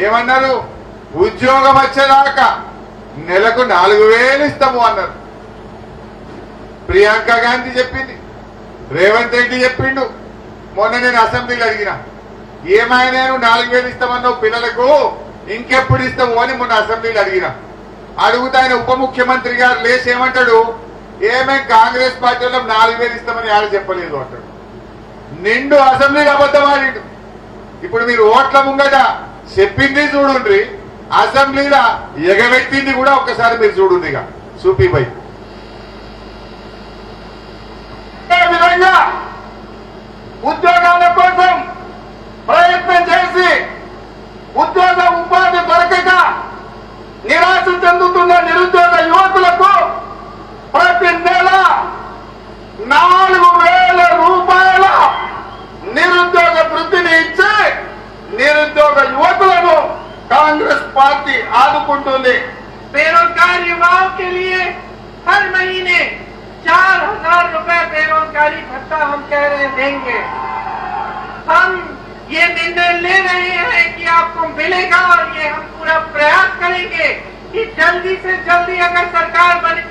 ఏమన్నారు? ఉద్యోగం వచ్చేదాకా నెలకు 4,000 ఇస్తాము అన్నారు. ప్రియాంక గాంధీ చెప్పింది, రేవంత్ రెడ్డి చెప్పిండు. మొన్న నేను అసెంబ్లీలో అడిగిన, ఏమైనా 4,000 ఇస్తామన్నావు పిల్లలకు, ఇంకెప్పుడు ఇస్తాము అని మొన్న అసెంబ్లీలో అడిగిన. అడుగుతా ఆయన ఉప ముఖ్యమంత్రి గారు లేచి ఏమంటాడు, ఏమేం కాంగ్రెస్ పార్టీ వాళ్ళం 4,000 ఇస్తామని ఆడ చెప్పలేదు అంటాడు. నిండు అసెంబ్లీలో అబద్ధం ఆడిండు. ఇప్పుడు మీరు ఓట్ల ముంగట చెప్పింది చూడుండ్రి, అసెంబ్లీలో ఎగబెట్టింది కూడా ఒక్కసారి మీరు చూడుండ్రి. ఇక సూపీబాయ్ విధంగా ఉద్యోగాల కోసం ప్రయత్నం చేసి ఉద్యోగ ఉపాధి దొరకక నిరాశ చెందుతున్న నిరుద్యోగ యువకులకు ప్రతి నెల 4,000 రూపాయల నిరుద్యోగ వృత్తిని ఇచ్చి నిరుద్యోగ యువకులను कांग्रेस पार्टी आदुకుంటుంది। बेरोजगार युवाओं के लिए हर महीने 4,000 रुपए बेरोजगारी भत्ता हम कह रहे देंगे। हम ये निर्णय ले रहे हैं कि आपको मिलेगा और ये हम पूरा प्रयास करेंगे कि जल्दी से जल्दी अगर सरकार बने।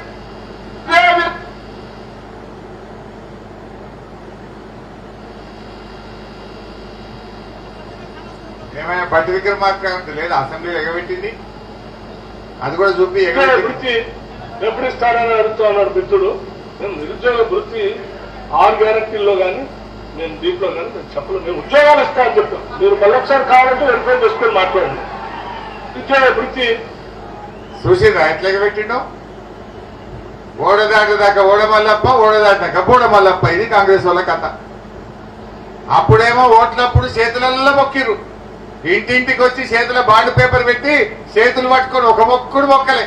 ఏమైనా బట్టి విక్రమార్క లేదా అసెంబ్లీలో ఎగబెట్టింది, అది కూడా చూపి వృత్తి ఎప్పుడు ఇస్తారని అడుగుతూ అన్నాడు మిత్రుడు. మేము నిరుద్యోగ వృత్తి 6 గ్యారెంటీల్లో కానీ నేను దీంట్లో కానీ నేను చెప్పలేదు. మేము ఉద్యోగాలు ఇస్తామని చెప్తాం. మీరు మళ్ళొకసారి కావాలంటే వెరిఫై చేసుకొని మాట్లాడండి. నిరుద్యోగ వృత్తి చూసిందా ఎట్లా ఎగబెట్టిండో? ఓడదాటదాకా ఓడమల్లప్ప, ఓడదాటాక బోడమల్లప్ప. ఇది కాంగ్రెస్ వాళ్ళ కథ. అప్పుడేమో ఓట్లప్పుడు చేతులల్లో మొక్కిరు, ఇంటింటికి వచ్చి చేతుల బాండ్ పేపర్ పెట్టి చేతులు పట్టుకొని ఒక మొక్కుడు మొక్కలే.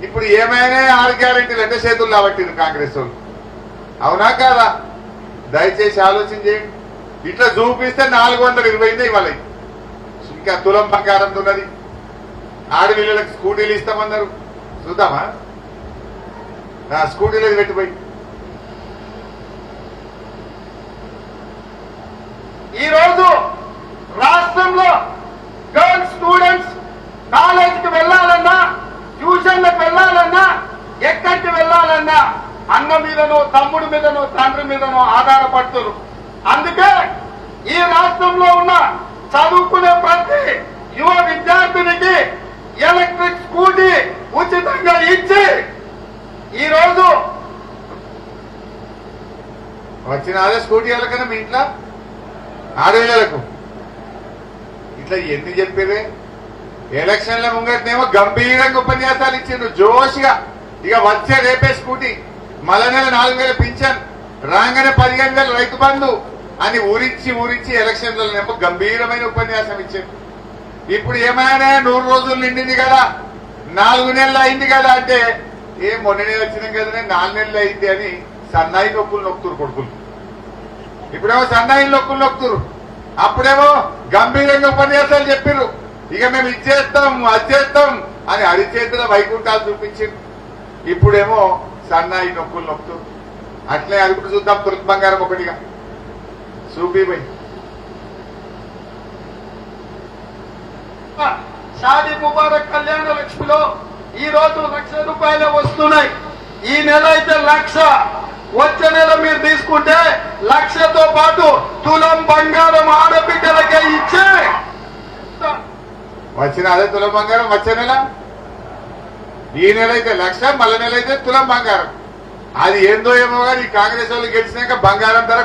ఇప్పుడు ఏమైనా 6 గ్యారెంటీలు అంటే చేతులు లాబట్టిరు కాంగ్రెస్ వాళ్ళు. అవునా కాదా? దయచేసి ఆలోచన చేయండి. ఇట్లా చూపిస్తే 420 ఇవాళ. ఇంకా తులం బంగారం ఉన్నది. ఆడపిల్లలకు స్కూటీలు ఇస్తామన్నారు. చూద్దామా? స్కూటీలు పెట్టిపోయి ఈ రోజు రాష్ట్రంలో గర్ల్స్ స్టూడెంట్స్ కాలేజీకి వెళ్లాలన్నా, ట్యూషన్లకు వెళ్లాలన్నా, ఎక్కడికి వెళ్లాలన్నా అన్న మీదనో, తమ్ముడి మీదనో, తండ్రి మీదనో ఆధారపడుతున్నారు. అందుకే ఈ రాష్ట్రంలో ఉన్న చదువుకునే ప్రతి యువ విద్యార్థినికి ఎలక్ట్రిక్ స్కూటీ ఉచితంగా ఇచ్చి ఈ రోజు వచ్చిన అదే స్కూటీ వాళ్ళకన్నా మీ ఇంట్లో ఆడపిల్లలకు ఇట్లా ఎన్ని చెప్పేదే. ఎలక్షన్ల ముంగటనేమో గంభీరంగా ఉపన్యాసాలు ఇచ్చిండ్రు జోష్గా. ఇక వచ్చే రేపే స్కూటీ, మళ్ళా నెల 4,000 పింఛన్, రాగానే 15,000 రైతు బంధు అని ఊరించి ఎలక్షన్లనేమో గంభీరమైన ఉపన్యాసం ఇచ్చారు. ఇప్పుడు ఏమైనా 100 రోజులు నిండింది కదా, 4 నెలలు అయింది కదా అంటే, మొన్ననే వచ్చినాం కదనే 4 నెలలు అయింది అని సన్నాయి నొక్కులు నొక్కుతురు కొడుకులు. ఇప్పుడేమో సన్నాయి నొక్కులు నొక్కుతురు. అప్పుడేమో గంభీరంగా ఉపన్యాసాలు చెప్పిర్రు. ఇక మేము ఇచ్చేస్తాం అది చేస్తాం అని అరిచేతుల వైకుంఠాలు చూపించారు. ఇప్పుడేమో సన్నాయి నొక్కులు నొక్కుతురు. అట్లే అది కూడా చూద్దాం. తులసి బంగారం ఒకటిగా చూపిపోయి షాదీ ముబారక్ కళ్యాణ లక్ష్మిలో ఈ రోజు 1,00,000 రూపాయలు వస్తున్నాయి. ఈ నెల అయితే 1,00,000, వచ్చే నెల మీరు తీసుకుంటే 1,00,000తో పాటు తులం బంగారం ఆడబిడ్డలకే ఇచ్చే వచ్చిన అదే తులం బంగారం. వచ్చే నెల ఈ నెల అయితే 1,00,000, మళ్ళీ నెల అయితే తులం బంగారం. అది ఏందో ఏమో కానీ కాంగ్రెస్ వాళ్ళు గెలిచినాక బంగారం ధర